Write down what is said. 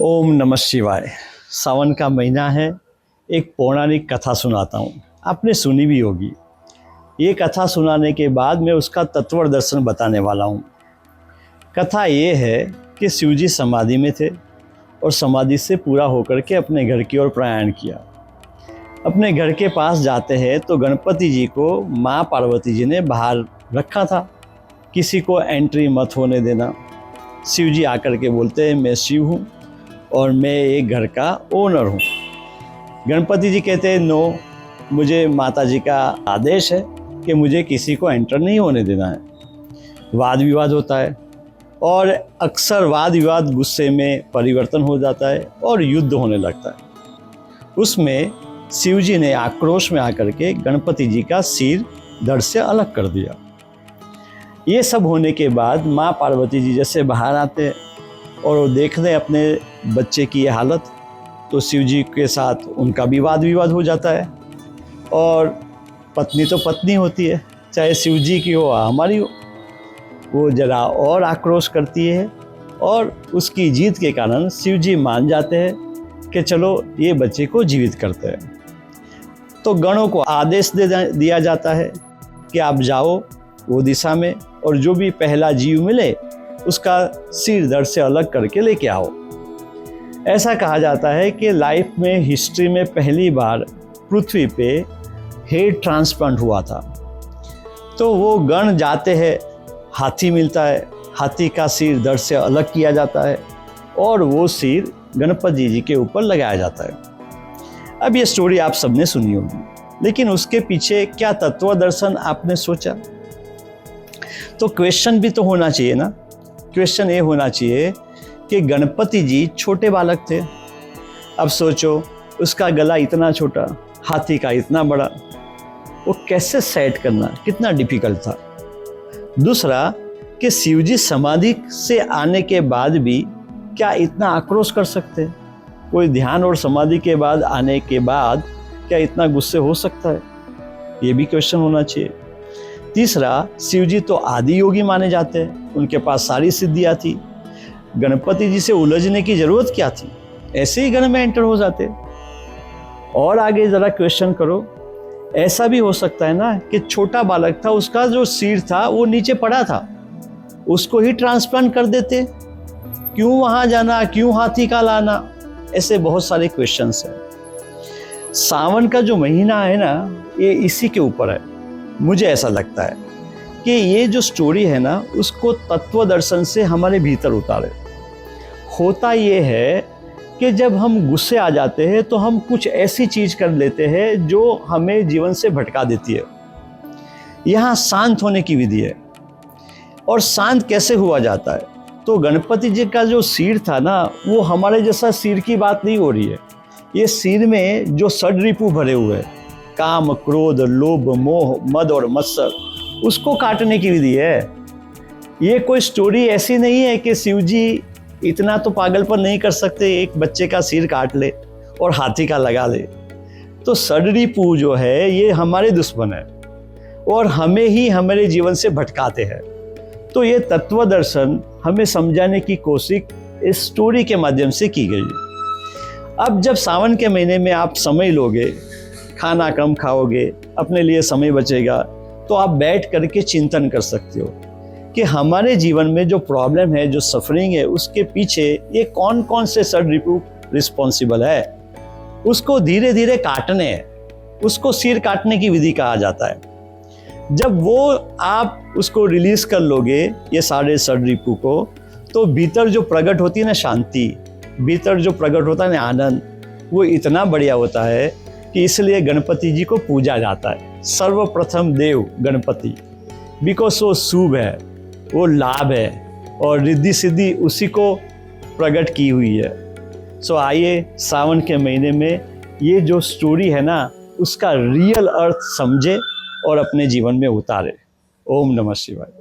ओम नमः शिवाय। सावन का महीना है। एक पौराणिक कथा सुनाता हूँ, आपने सुनी भी होगी। ये कथा सुनाने के बाद मैं उसका तत्व दर्शन बताने वाला हूँ। कथा ये है कि शिवजी समाधि में थे और समाधि से पूरा होकर के अपने घर की ओर प्रयाण किया। अपने घर के पास जाते हैं तो गणपति जी को माँ पार्वती जी ने बाहर रखा था, किसी को एंट्री मत होने देना। शिवजी आकर के बोलते हैं, मैं शिव हूँ और मैं एक घर का ओनर हूँ। गणपति जी कहते हैं, नो, मुझे माता जी का आदेश है कि मुझे किसी को एंटर नहीं होने देना है। वाद विवाद होता है और अक्सर वाद विवाद गुस्से में परिवर्तन हो जाता है और युद्ध होने लगता है। उसमें शिवजी ने आक्रोश में आकर के गणपति जी का सिर धड़ से अलग कर दिया। ये सब होने के बाद माँ पार्वती जी जैसे बाहर आते हैं और वो देख रहे अपने बच्चे की ये हालत, तो शिवजी के साथ उनका भी वाद विवाद हो जाता है। और पत्नी तो पत्नी होती है, चाहे शिवजी की हो हमारी हो, वो जरा और आक्रोश करती है और उसकी जीत के कारण शिवजी मान जाते हैं कि चलो ये बच्चे को जीवित करते हैं। तो गणों को आदेश दिया जाता है कि आप जाओ वो दिशा में और जो भी पहला जीव मिले उसका सिर धड़ से अलग करके लेके आओ। ऐसा कहा जाता है कि लाइफ में हिस्ट्री में पहली बार पृथ्वी पे हेड ट्रांसप्लांट हुआ था। तो वो गण जाते हैं, हाथी मिलता है, हाथी का सिर धड़ से अलग किया जाता है और वो सिर गणपति जी के ऊपर लगाया जाता है। अब ये स्टोरी आप सबने सुनी होगी, लेकिन उसके पीछे क्या तत्व दर्शन आपने सोचा? तो क्वेश्चन भी तो होना चाहिए ना। क्वेश्चन ये होना चाहिए कि गणपति जी छोटे बालक थे। अब सोचो, उसका गला इतना छोटा, हाथी का इतना बड़ा, वो कैसे सेट करना कितना डिफिकल्ट था। दूसरा कि शिवजी समाधि से आने के बाद भी क्या इतना आक्रोश कर सकते? कोई ध्यान और समाधि के बाद आने के बाद क्या इतना गुस्से हो सकता है? ये भी क्वेश्चन होना चाहिए। तीसरा, शिवजी तो आदि योगी माने जाते हैं, उनके पास सारी सिद्धियाँ थी। गणपति जी से उलझने की जरूरत क्या थी? ऐसे ही घर में एंटर हो जाते। और आगे जरा क्वेश्चन करो, ऐसा भी हो सकता है ना कि छोटा बालक था, उसका जो सिर था वो नीचे पड़ा था, उसको ही ट्रांसप्लांट कर देते। क्यों वहां जाना, क्यों हाथी का लाना? ऐसे बहुत सारे क्वेश्चंस हैं। सावन का जो महीना है ना, ये इसी के ऊपर है। मुझे ऐसा लगता है कि ये जो स्टोरी है ना, उसको तत्व दर्शन से हमारे भीतर उतारे। होता ये है कि जब हम गुस्से आ जाते हैं तो हम कुछ ऐसी चीज कर लेते हैं जो हमें जीवन से भटका देती है। यहाँ शांत होने की विधि है। और शांत कैसे हुआ जाता है? तो गणपति जी का जो सिर था ना, वो हमारे जैसा सिर की बात नहीं हो रही है। ये सिर में जो षड्रिपु भरे हुए हैं, काम, क्रोध, लोभ, मोह, मद और मत्सर, उसको काटने की विधि है। ये कोई स्टोरी ऐसी नहीं है कि शिवजी इतना तो पागलपन नहीं कर सकते, एक बच्चे का सिर काट ले और हाथी का लगा ले। तो षड्रिपु जो है ये हमारे दुश्मन है और हमें ही हमारे जीवन से भटकाते हैं। तो ये तत्व दर्शन हमें समझाने की कोशिश इस स्टोरी के माध्यम से की गई। अब जब सावन के महीने में आप समय लोगे, खाना कम खाओगे, अपने लिए समय बचेगा, तो आप बैठ करके चिंतन कर सकते हो कि हमारे जीवन में जो प्रॉब्लम है, जो सफरिंग है, उसके पीछे ये कौन कौन से षड्रिपु रिस्पॉन्सिबल है। उसको धीरे धीरे काटने हैं, उसको सिर काटने की विधि कहा जाता है। जब वो आप उसको रिलीज कर लोगे ये सारे षड्रिपु को, तो भीतर जो प्रकट होती है ना शांति, भीतर जो प्रकट होता है ना आनंद, वो इतना बढ़िया होता है कि इसलिए गणपति जी को पूजा जाता है। सर्वप्रथम देव गणपति, बिकॉज वो शुभ है, वो लाभ है और रिद्धि सिद्धि उसी को प्रकट की हुई है। सो आइए सावन के महीने में ये जो स्टोरी है ना, उसका रियल अर्थ समझे और अपने जीवन में उतारे। ओम नमः शिवाय।